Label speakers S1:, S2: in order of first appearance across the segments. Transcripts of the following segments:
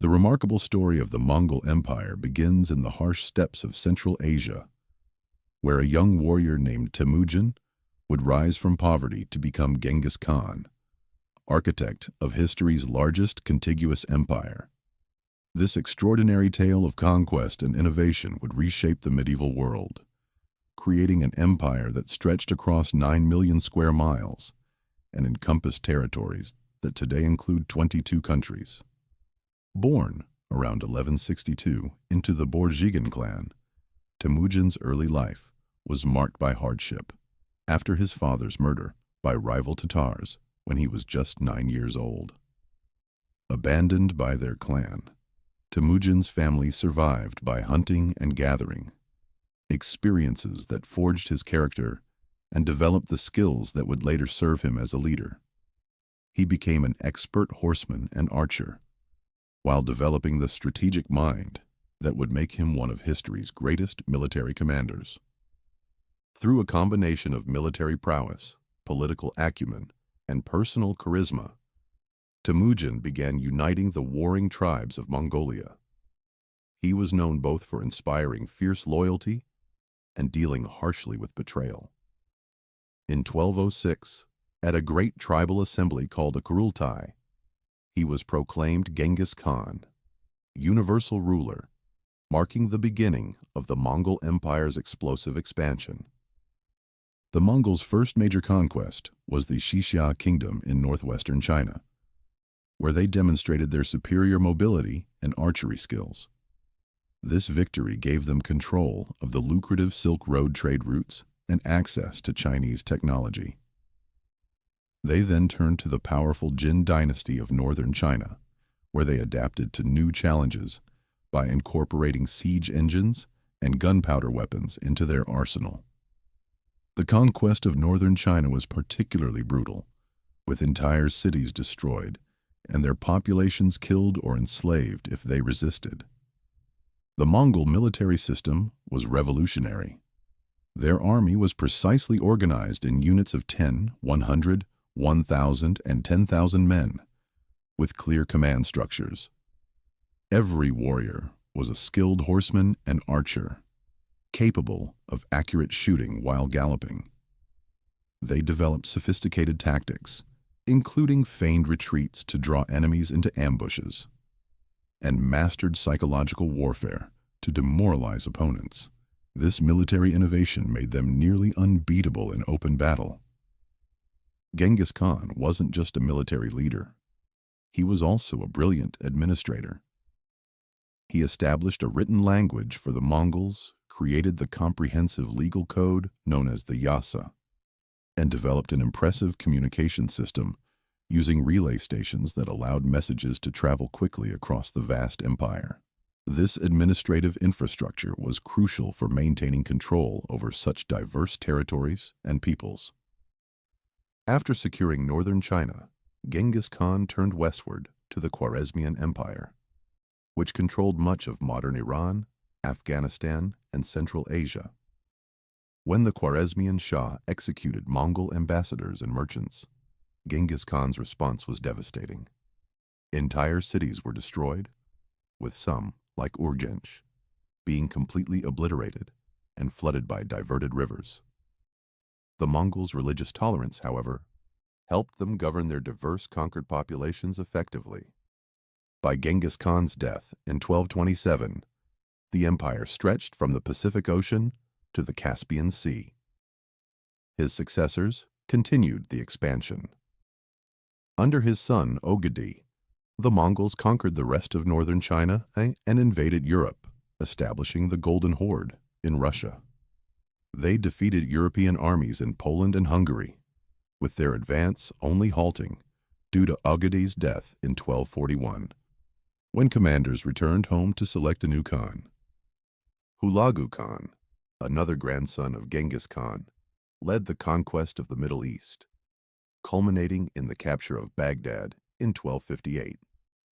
S1: The remarkable story of the Mongol Empire begins in the harsh steppes of Central Asia, where a young warrior named Temujin would rise from poverty to become Genghis Khan, architect of history's largest contiguous empire. This extraordinary tale of conquest and innovation would reshape the medieval world, creating an empire that stretched across 9 million square miles and encompassed territories that today include 22 countries. Born around 1162 into the Borjigin clan, Temujin's early life was marked by hardship after his father's murder by rival Tatars when he was just 9 years old. Abandoned by their clan, Temujin's family survived by hunting and gathering, experiences that forged his character and developed the skills that would later serve him as a leader. He became an expert horseman and archer, while developing the strategic mind that would make him one of history's greatest military commanders. Through a combination of military prowess, political acumen, and personal charisma, Temujin began uniting the warring tribes of Mongolia. He was known both for inspiring fierce loyalty and dealing harshly with betrayal. In 1206, at a great tribal assembly called a Kurultai, he was proclaimed Genghis Khan, universal ruler, marking the beginning of the Mongol Empire's explosive expansion. The Mongols' first major conquest was the Xixia Kingdom in northwestern China, where they demonstrated their superior mobility and archery skills. This victory gave them control of the lucrative Silk Road trade routes and access to Chinese technology. They then turned to the powerful Yuan Dynasty of northern China, where they adapted to new challenges by incorporating siege engines and gunpowder weapons into their arsenal. The conquest of northern China was particularly brutal, with entire cities destroyed and their populations killed or enslaved if they resisted. The Mongol military system was revolutionary. Their army was precisely organized in units of 10, 100, 1,000, and 10,000 men, with clear command structures. Every warrior was a skilled horseman and archer, capable of accurate shooting while galloping. They developed sophisticated tactics, including feigned retreats to draw enemies into ambushes, and mastered psychological warfare to demoralize opponents. This military innovation made them nearly unbeatable in open battle. Genghis Khan wasn't just a military leader. He was also a brilliant administrator. He established a written language for the Mongols, created the comprehensive legal code known as the Yasa, and developed an impressive communication system using relay stations that allowed messages to travel quickly across the vast empire. This administrative infrastructure was crucial for maintaining control over such diverse territories and peoples. After securing northern China, Genghis Khan turned westward to the Khwarezmian Empire, which controlled much of modern Iran, Afghanistan, and Central Asia. When the Khwarezmian Shah executed Mongol ambassadors and merchants, Genghis Khan's response was devastating. Entire cities were destroyed, with some, like Urgench, being completely obliterated and flooded by diverted rivers. The Mongols' religious tolerance, however, helped them govern their diverse conquered populations effectively. By Genghis Khan's death in 1227, the empire stretched from the Pacific Ocean to the Caspian Sea. His successors continued the expansion. Under his son Ogedei, the Mongols conquered the rest of northern China and invaded Europe, establishing the Golden Horde in Russia. They defeated European armies in Poland and Hungary, with their advance only halting due to Ogedei's death in 1241, when commanders returned home to select a new Khan. Hulagu Khan, another grandson of Genghis Khan, led the conquest of the Middle East, culminating in the capture of Baghdad in 1258.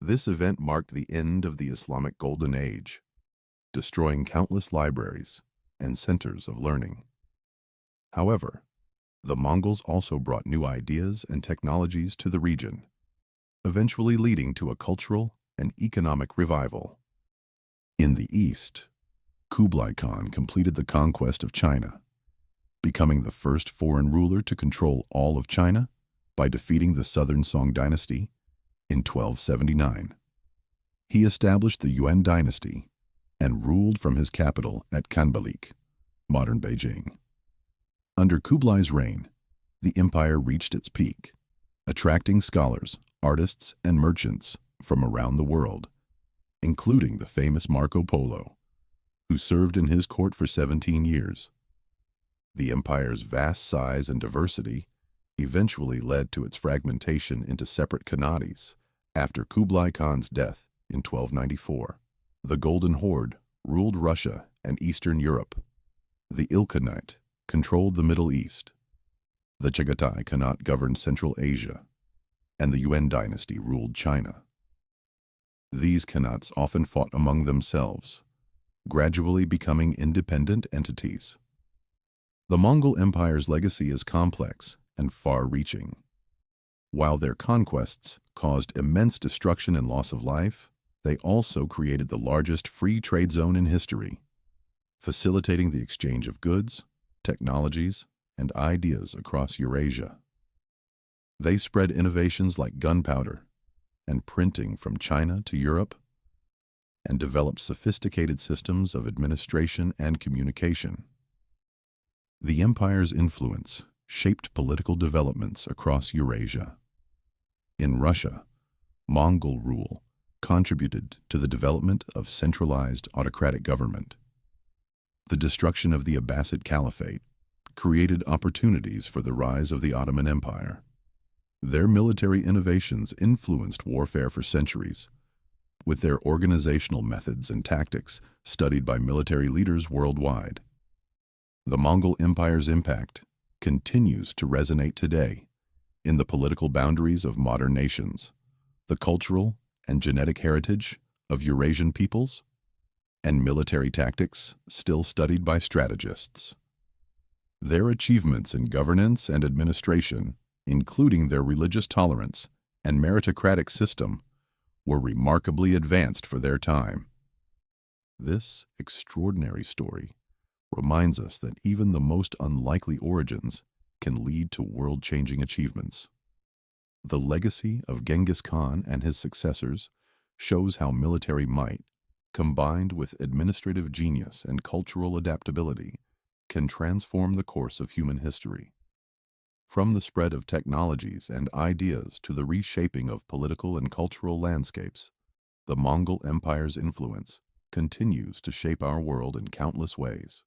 S1: This event marked the end of the Islamic Golden Age, destroying countless libraries and centers of learning. However, the Mongols also brought new ideas and technologies to the region, eventually leading to a cultural and economic revival. In the east, Kublai Khan completed the conquest of China, becoming the first foreign ruler to control all of China by defeating the southern Song dynasty in 1279. He established the Yuan Dynasty and ruled from his capital at Khanbalik, modern Beijing. Under Kublai's reign, the empire reached its peak, attracting scholars, artists, and merchants from around the world, including the famous Marco Polo, who served in his court for 17 years. The empire's vast size and diversity eventually led to its fragmentation into separate khanats after Kublai Khan's death in 1294. The Golden Horde ruled Russia and Eastern Europe. The Ilkhanate controlled the Middle East. The Chagatai Khanate governed Central Asia, and the Yuan Dynasty ruled China. These khanates often fought among themselves, gradually becoming independent entities. The Mongol Empire's legacy is complex and far-reaching. While their conquests caused immense destruction and loss of life, they also created the largest free trade zone in history, facilitating the exchange of goods, technologies, and ideas across Eurasia. They spread innovations like gunpowder and printing from China to Europe, and developed sophisticated systems of administration and communication. The empire's influence shaped political developments across Eurasia. In Russia, Mongol rule contributed to the development of centralized autocratic government. The destruction of the Abbasid Caliphate created opportunities for the rise of the Ottoman Empire. Their military innovations influenced warfare for centuries, with their organizational methods and tactics studied by military leaders worldwide. The Mongol Empire's impact continues to resonate today in the political boundaries of modern nations, the cultural and genetic heritage of Eurasian peoples, and military tactics still studied by strategists. Their achievements in governance and administration, including their religious tolerance and meritocratic system, were remarkably advanced for their time. This extraordinary story reminds us that even the most unlikely origins can lead to world-changing achievements. The legacy of Genghis Khan and his successors shows how military might, combined with administrative genius and cultural adaptability, can transform the course of human history. From the spread of technologies and ideas to the reshaping of political and cultural landscapes, the Mongol Empire's influence continues to shape our world in countless ways.